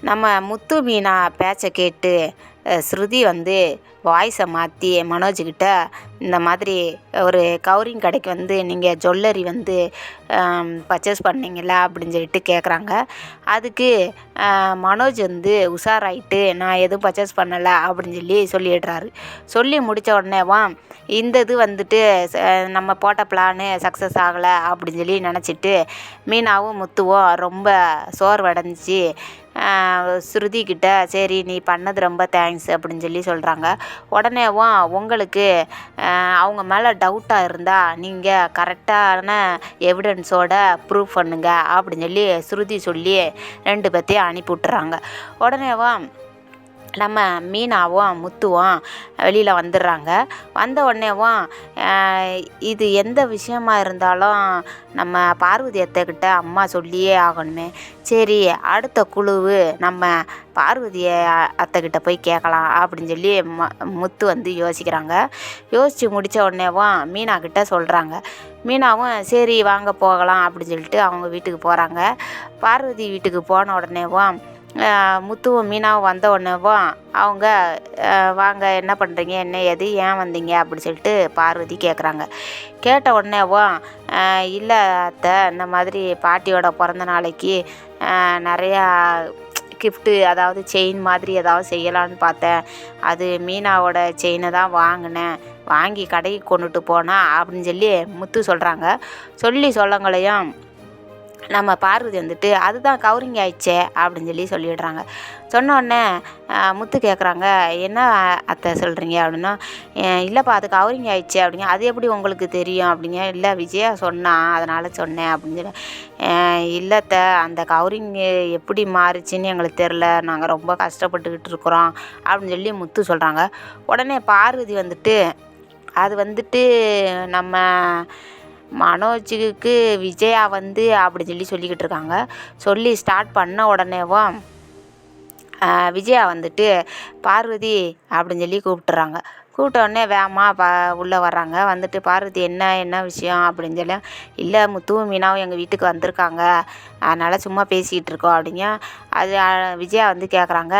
நம்ம முத்து மீனா பேச்சை கேட்டு ஸ்ருதி வந்து வாய்ஸை மாற்றி மனோஜ்கிட்ட இந்த மாதிரி ஒரு கவரிங் கடைக்கு வந்து நீங்கள் ஜுவல்லரி வந்து பர்ச்சேஸ் பண்ணீங்களா அப்படின்னு சொல்லிட்டு கேட்குறாங்க. அதுக்கு மனோஜ் வந்து உஷாராயிட்டு நான் எதுவும் பர்ச்சேஸ் பண்ணலை அப்படின்னு சொல்லிடுறாரு. சொல்லி முடித்த உடனேவா இந்த இது வந்துட்டு நம்ம போட்ட பிளானு சக்ஸஸ் ஆகலை அப்படின்னு நினச்சிட்டு மீனாவும் முத்துவும் ரொம்ப சோர்வடைஞ்சி ஸ்ருதிக்கிட்ட சரி நீ பண்ணது ரொம்ப தேங்க்ஸ் அப்படின்னு சொல்கிறாங்க. உடனேவும் உங்களுக்கு அவங்க மேலே டவுட்டாக இருந்தால் நீங்கள் கரெக்டான எவிடன்ஸோட ப்ரூஃப் பண்ணுங்க அப்படின்னு ஸ்ருதி சொல்லி 2 பேர்த்தையும் அனுப்பி விட்டுறாங்க. உடனேவும் நம்ம மீனாவும் முத்துவும் வெளியில் வந்துடுறாங்க. வந்த உடனேவும் இது எந்த விஷயமா இருந்தாலும் நம்ம பார்வதி அத்தைக்கிட்ட அம்மா சொல்லியே ஆகணுமே, சரி அடுத்த குழுவு நம்ம பார்வதி அத்தைக்கிட்ட போய் கேட்கலாம் அப்படின்னு முத்து வந்து யோசிக்கிறாங்க. யோசித்து முடித்த உடனேவும் மீனாக்கிட்ட சொல்கிறாங்க. மீனாவும் சரி வாங்க போகலாம் அப்படின்னு சொல்லிட்டு அவங்க வீட்டுக்கு போகிறாங்க. பார்வதி வீட்டுக்கு போன உடனேவும் முத்துவும் மீனாவும் வந்த உடனேவும் அவங்க வாங்க என்ன பண்ணுறீங்க, என்ன ஏது, ஏன் வந்தீங்க அப்படின்னு சொல்லிட்டு பார்வதி கேட்குறாங்க. கேட்ட உடனேவும் இல்லை அத்தை, இந்த மாதிரி பாட்டியோட பிறந்த நாளைக்கு நிறையா கிஃப்ட்டு, அதாவது செயின் மாதிரி ஏதாவது செய்யலான்னு பார்த்தேன். அது மீனாவோட செயினை தான் வாங்கினேன், வாங்கி கடைக்கு கொண்டுட்டு போனேன் அப்படின்னு முத்து சொல்கிறாங்க. சொல்லங்களையும் நம்ம பார்வதி வந்துட்டு அதுதான் கவரிங் ஆயிடுச்சே அப்படின்னு சொல்லிடுறாங்க. சொன்ன உடனே முத்து கேட்குறாங்க, என்ன அத்தை சொல்கிறீங்க அப்படின்னா, இல்லைப்பா அது கவரிங் ஆயிடுச்சு அப்படிங்க. அது எப்படி உங்களுக்கு தெரியும் அப்படிங்க. இல்லை விஜயா சொன்னான் அதனால் சொன்னேன் அப்படின்னு இல்லைத்த, அந்த கவரிங் எப்படி மாறுச்சுன்னு எங்களுக்கு தெரில, நாங்கள் ரொம்ப கஷ்டப்பட்டுக்கிட்டு இருக்கிறோம் அப்படின்னு முத்து சொல்கிறாங்க. உடனே பார்வதி வந்துட்டு அது வந்துட்டு நம்ம மனோஜுக்கு விஜயா வந்து அப்படி சொல்லிக்கிட்டு இருக்காங்க. சொல்லி ஸ்டார்ட் பண்ண உடனேவும் விஜயா வந்துட்டு பார்வதி அப்படின்னு கூப்பிட்டுறாங்க. கூப்பிட்ட உடனே வேகமாக உள்ளே வர்றாங்க. வந்துட்டு பார்வதி என்ன விஷயம் அப்படின்னு இல்லை முத்துவும் மீனாவும் எங்கள் வீட்டுக்கு வந்திருக்காங்க, அதனால் சும்மா பேசிக்கிட்டு இருக்கோம் அப்படிங்க. அது விஜயா வந்து கேட்குறாங்க,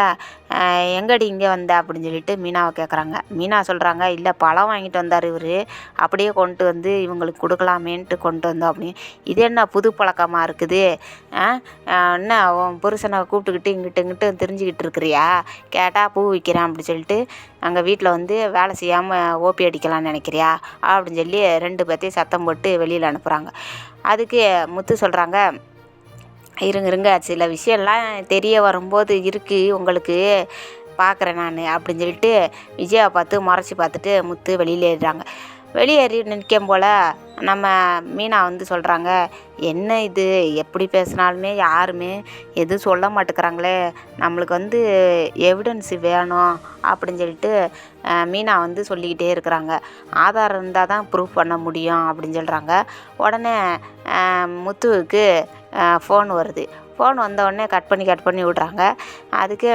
எங்கடி இங்கே வந்த அப்படின்னு சொல்லிட்டு மீனாவை கேட்குறாங்க. மீனா சொல்கிறாங்க, இல்லை பழம் வாங்கிட்டு வந்தார் இவர், அப்படியே கொண்டு வந்து இவங்களுக்கு கொடுக்கலாமேன்ட்டு கொண்டு வந்தோம் அப்படின்னு. இது என்ன புது பழக்கமாக இருக்குது, என்ன உன் புருஷனை கூப்பிட்டுக்கிட்டு இங்கிட்டு தெரிஞ்சுக்கிட்டு இருக்கிறியா, கேட்டால் பூ விற்கிறேன் அப்படி சொல்லிட்டு அங்கே வீட்டில் வந்து வேலை செய்யாமல் ஓபி அடிக்கலாம்னு நினைக்கிறியா அப்படின்னு 2 பேர்த்தையும் சத்தம் போட்டு வெளியில் அனுப்புகிறாங்க. அதுக்கு முத்து சொல்கிறாங்க, இருங்க சில விஷயம்லாம் தெரிய வரும்போது இருக்குது உங்களுக்கு பார்க்குறேன் நான் அப்படின்னு சொல்லிட்டு விஜயாவை பார்த்து முறைச்சி பார்த்துட்டு முத்து வெளியில் ஏறுறாங்க. வெளியேறி நிற்கும் போல் நம்ம மீனா வந்து சொல்கிறாங்க, என்ன இது எப்படி பேசினாலுமே யாருமே எதுவும் சொல்ல மாட்டேங்கிறாங்களே, நம்மளுக்கு வந்து எவிடன்ஸ் வேணும் அப்படின்னு சொல்லிட்டு மீனா வந்து சொல்லிக்கிட்டே இருக்கிறாங்க. ஆதாரம் இருந்தால் தான் ப்ரூஃப் பண்ண முடியும் அப்படின்னு சொல்கிறாங்க. உடனே முத்துவுக்கு ஃபோன் வருது. ஃபோன் வந்த உடனே கட் பண்ணி விட்றாங்க. அதுக்கு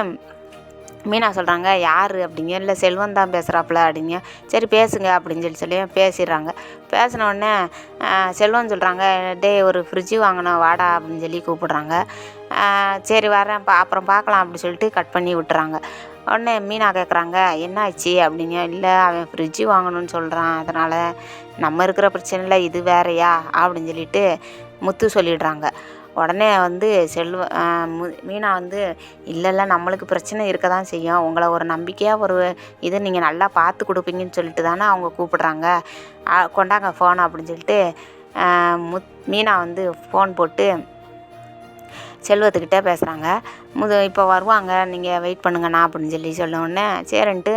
மீனா சொல்கிறாங்க, யார் அப்படிங்க. இல்லை செல்வம் தான் பேசுகிறாப்புல அப்படிங்க. சரி பேசுங்க அப்படின்னு சொல்லி பேசிடுறாங்க. பேசின உடனே செல்வம் சொல்கிறாங்க, ஒரு ஃப்ரிட்ஜு வாங்கினோம் வாடா அப்படின்னு கூப்பிடுறாங்க. சரி வரேன் அப்புறம் பார்க்கலாம் அப்படி சொல்லிட்டு கட் பண்ணி விட்டுறாங்க. உடனே மீனா கேட்குறாங்க, என்னாச்சு அப்படிங்க. இல்லை அவன் ஃப்ரிட்ஜு வாங்கணும்னு சொல்கிறான், அதனால் நம்ம இருக்கிற பிரச்சனையில் இது வேறையா அப்படின்னு சொல்லிட்டு முத்து சொல்லிடுறாங்க. உடனே வந்து மீனா வந்து இல்லை நம்மளுக்கு பிரச்சனை இருக்க தான் செய்யும், உங்களை ஒரு நம்பிக்கையாக ஒரு இது நீங்கள் நல்லா பார்த்து கொடுப்பீங்கன்னு சொல்லிட்டு தானே அவங்க கூப்பிடுறாங்க, கொண்டாங்க ஃபோன் அப்படின்னு சொல்லிட்டு மீனா வந்து ஃபோன் போட்டு செல்வத்துக்கிட்டே பேசுகிறாங்க. இப்போ வருவாங்க, நீங்கள் வெயிட் பண்ணுங்கண்ணா அப்படின்னு சொல்ல உடனே சரின்ட்டு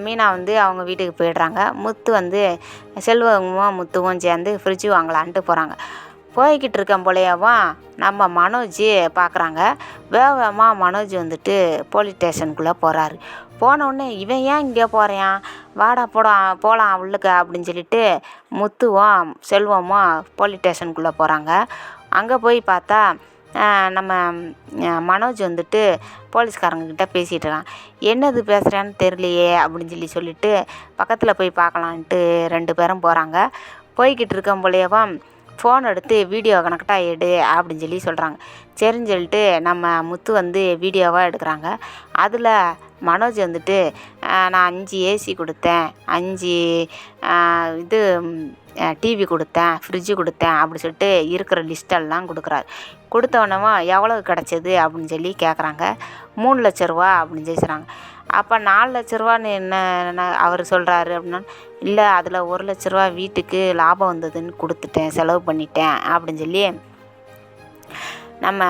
மீனா வந்து அவங்க வீட்டுக்கு போயிடுறாங்க. முத்து வந்து செல்வமும் முத்துவும் சேர்ந்து ஃப்ரிட்ஜு வாங்கலான்ட்டு போகிறாங்க. போய்கிட்டு இருக்கேன் போலையாவா நம்ம மனோஜ் பார்க்குறாங்க. வேகமாக மனோஜ் வந்துட்டு போலீஸ் ஸ்டேஷனுக்குள்ளே போகிறாரு. போனவுடனே இவன் ஏன் இங்கே போகிறான், வாடா போகலாம் உள்ளுக்க அப்படின்னு சொல்லிட்டு முத்துவும் செல்வமும் போலீஸ் ஸ்டேஷனுக்குள்ளே போகிறாங்க. அங்கே போய் பார்த்தா நம்ம மனோஜ் வந்துட்டு போலீஸ்காரங்கக்கிட்ட பேசிகிட்டு இருக்கான். என்னது பேசுகிறான்னு தெரியலையே அப்படின்னு சொல்லிட்டு பக்கத்தில் போய் பார்க்கலான்ட்டு 2 பேரும் போகிறாங்க. போய்கிட்டு இருக்கோம் போலேயேவா ஃபோன் எடுத்து வீடியோ கனெக்டாக எடு அப்படின்னு சொல்கிறாங்க. சரின்னு சொல்லிட்டு நம்ம முத்து வந்து வீடியோவாக எடுக்கிறாங்க. அதில் மனோஜ் வந்துட்டு நான் 5 ஏசி கொடுத்தேன், 5 இது டிவி கொடுத்தேன், ஃப்ரிட்ஜு கொடுத்தேன் அப்படி சொல்லிட்டு இருக்கிற லிஸ்டெல்லாம் கொடுக்குறாரு. கொடுத்தவொன்னே எவ்வளோ கிடச்சிது அப்படின்னு கேட்குறாங்க. 3 லட்ச ரூபா அப்படின்னு சொல்கிறாங்க. அப்போ 4 லட்ச ரூபான்னு என்ன அவர் சொல்கிறாரு அப்படின்னா, இல்லை அதில் 1 லட்ச ரூபா வீட்டுக்கு லாபம் வந்ததுன்னு கொடுத்துட்டேன், செலவு பண்ணிட்டேன் அப்படின்னு நம்ம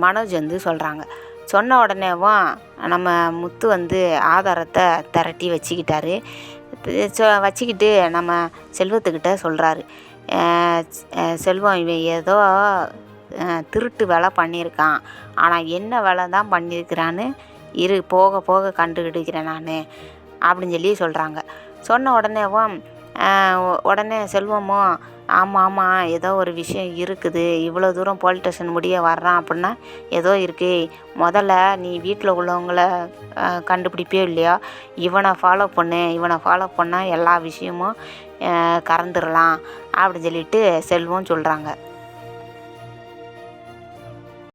மனோஜ் வந்து சொல்கிறாங்க. சொன்ன உடனேவும் நம்ம முத்து வந்து ஆதாரத்தை திரட்டி வச்சுக்கிட்டாரு. வச்சுக்கிட்டு நம்ம செல்வத்துக்கிட்ட சொல்கிறாரு, செல்வம் இவன் ஏதோ திருட்டு வேலை பண்ணியிருக்கான், ஆனால் என்ன வேலை தான் பண்ணியிருக்கிறான்னு போக போக கண்டுபிடிக்கிறேன் நான் அப்படின்னு சொல்கிறாங்க. சொன்ன உடனே செல்வமும் ஆமாம் ஏதோ ஒரு விஷயம் இருக்குது, இவ்வளோ தூரம் போலீஸ் ஸ்டேஷன் முடிய வர்றான் அப்படின்னா ஏதோ இருக்கு, முதல்ல நீ வீட்டில் உள்ளவங்கள கண்டுபிடிப்பே இல்லையா, இவனை ஃபாலோ பண்ணால் எல்லா விஷயமும் கறந்துடலாம் அப்படின்னு செல்வம் சொல்கிறாங்க.